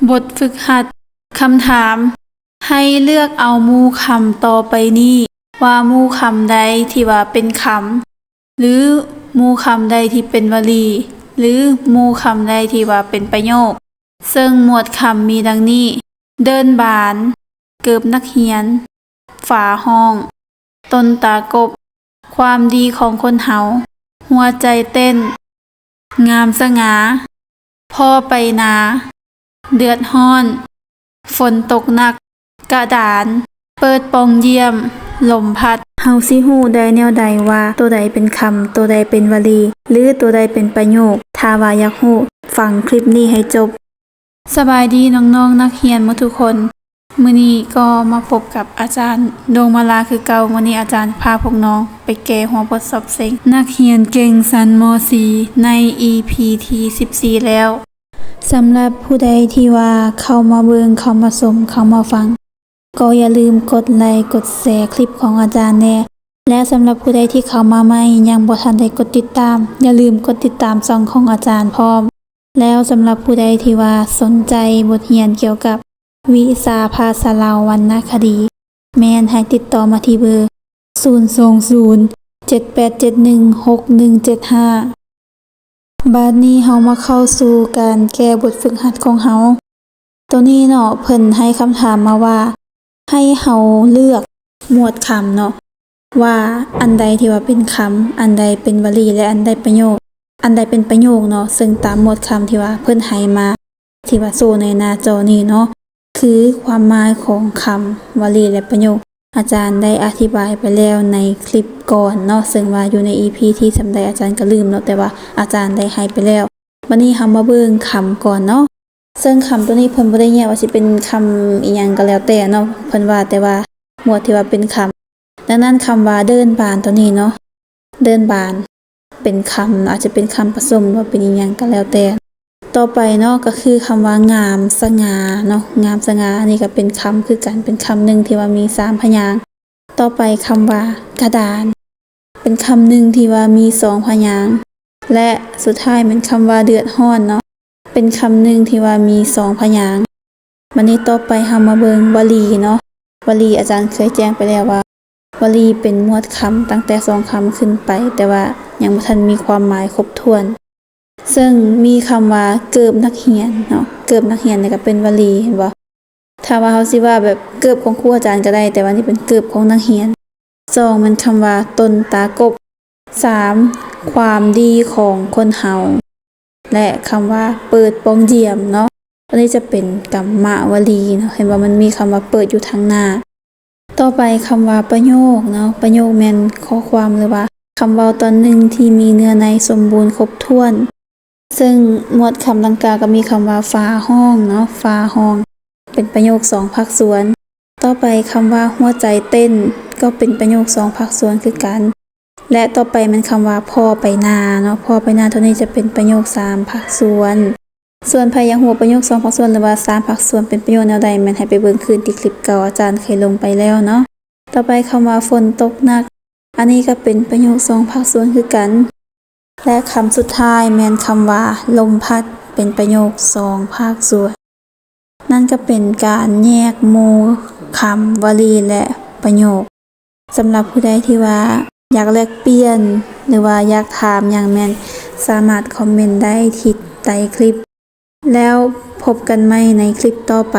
บทฝึกหัดคำถาม ให้เลือกเอาหมู่คำต่อไปนี้ว่าหมู่คำใดที่ว่าเป็นคำหรือหมู่คำใดที่เป็นวลีหรือหมู่คำใดที่ว่าเป็นประโยคซึ่งหมวดคำมีดังนี้เดินบานเกิบนักเรียนฝาห้องต้นตากบความดีของคนเฮาหัวใจเต้นงามสง่าพ่อไปนาเดือดร้อนฝนตกหนักกระดานเปิดปองเยี่ยมลมพัดเฮาสิฮู้ได้แนวใดว่าตัวใดเป็นคำตัวใดเป็นวลีหรือตัวใดเป็นประโยคถ้าว่าอยากฮู้ฟังคลิปนี้ให้จบสบายดีน้องๆนักเรียนหมดทุกคนมื้อนี้ก็มาพบกับอาจารย์ดวงมาลาคือเก่ามื้อนี้อาจารย์พาพวกน้องไปแก้หัวบทสอบเซ็งนักเรียนเก่งชั้นม. .4 ใน EP ที่14แล้วสำหรับผู้ใดที่ว่าเข้ามาเบิ่งเข้ามาชมเข้ามาฟังก็อย่าลืมกดไลค์กดแชร์คลิปของอาจารย์แน่และสำหรับผู้ใดที่เข้ามาใหม่ยังบ่ทันได้กดติดตามอย่าลืมกดติดตามช่องของอาจารย์พร้อมแล้วสำหรับผู้ใดที่ว่าสนใจบทเรียนเกี่ยวกับวิชาภาษาลาววรรณคดีแม่นให้ติดต่อมาที่เบอร์02078716175บัดนี้เฮามาเข้าสู่การแก้บทฝึกหัดของเฮาตัวนี้เนาะเพิ่นให้คำถามมาว่าให้เฮาเลือกหมวดคำเนาะว่าอันใดที่ว่าเป็นคำอันใดเป็นวลีและอันใดประโยคอันใดเป็นประโยคเนาะซึ่งตามหมวดคำที่ว่าเพิ่นให้มาที่ว่าโชว์ในหน้าจอนี้เนาะคือความหมายของคำวลีและประโยคอาจารย์ได้อธิบายไปแล้วในคลิปก่อนเนาะซึ่งว่าอยู่ใน EP ที่สำใดอาจารย์ก็ลืมเนาะแต่ว่าอาจารย์ได้ให้ไปแล้ววันนี้เฮามาเบิ่งคำก่อนเนาะซึ่งคำตัวนี้เพิ่นบ่ได้แยกว่าสิเป็นคำอีหยังก็แล้วแต่เนาะเพิ่นว่าแต่ว่าหมวดที่ว่าเป็นคำดังนั้นคำว่าเดินบานตัวนี้เนาะเดินบานเป็นคำอาจจะเป็นคำผสมว่าเป็นอีหยังก็แล้วแต่ต่อไปเนาะก็คือคำว่างามสง่าเนาะงามสง่าอันนี้ก็เป็นคำคือกันเป็นคำหนึ่งที่ว่ามี3พยางค์ต่อไปคำว่ากระดานเป็นคำหนึ่งที่ว่ามี2พยางค์และสุดท้ายเป็นคำว่าเดือดร้อนเนาะเป็นคำหนึ่งที่ว่ามี2พยางค์วันนี้ต่อไปเฮามาเบิ่งวลีเนาะวลีอาจารย์เคยแจ้งไปแล้วว่าวลีเป็นหมวดคำตั้งแต่2คำขึ้นไปแต่ว่ายังบ่ทันมีความหมายครบถ้วนซึ่งมีคำว่าเกิบนักเรียนเนาะเกิบนักเรียนนี่ก็เป็นวลีเห็นบ่ถ้าว่าเฮาสิว่าแบบเกิบของครูอาจารย์ก็ได้แต่ว่านี่เป็นเกิบของนักเรียน2มันคำว่าต้นตากบ3ความดีของคนเฮาและคำว่าเปิดปองเยี่ยมเนาะอันนี้จะเป็นกรรมวลีเนาะเห็นว่ามันมีคำว่าเปิดอยู่ทางหน้าต่อไปคำว่าประโยคเนาะประโยคแม่นข้อความหรือว่าคำเว้าตอนหนึ่งที่มีเนื้อในสมบูรณ์ครบถ้วนซึ่งหมวดคำดังกล่าวก็มีคำว่าฟ้าห้องเนาะฟ้าห้องเป็นประโยค2ภาคส่วนต่อไปคำว่าหัวใจเต้นก็เป็นประโยค2ภาคส่วนคือกันและต่อไปมันคำว่าพ่อไปนาเนาะพ่อไปนาตัวนี้จะเป็นประโยค3ภาคส่วนส่วนพยางค์หัวประโยค2ภาคส่วนหรือว่า3ภาคส่วนเป็นประโยคแนวใดแม่นให้ไปเบิ่งคืนที่คลิปเก่าอาจารย์เคยลงไปแล้วเนาะต่อไปคำว่าฝนตกหนักอันนี้ก็เป็นประโยค2ภาคส่วนคือกันและคำสุดท้ายแม่นคำว่าลมพัดเป็นประโยค2ภาคส่วนนั่นก็เป็นการแยกหมู่คำวลีและประโยคสำหรับผู้ใดที่ว่าอยากแลกเปลี่ยนหรือว่าอยากถามอย่างแม่นสามารถคอมเมนต์ได้ที่ใต้คลิปแล้วพบกันใหม่ในคลิปต่อไป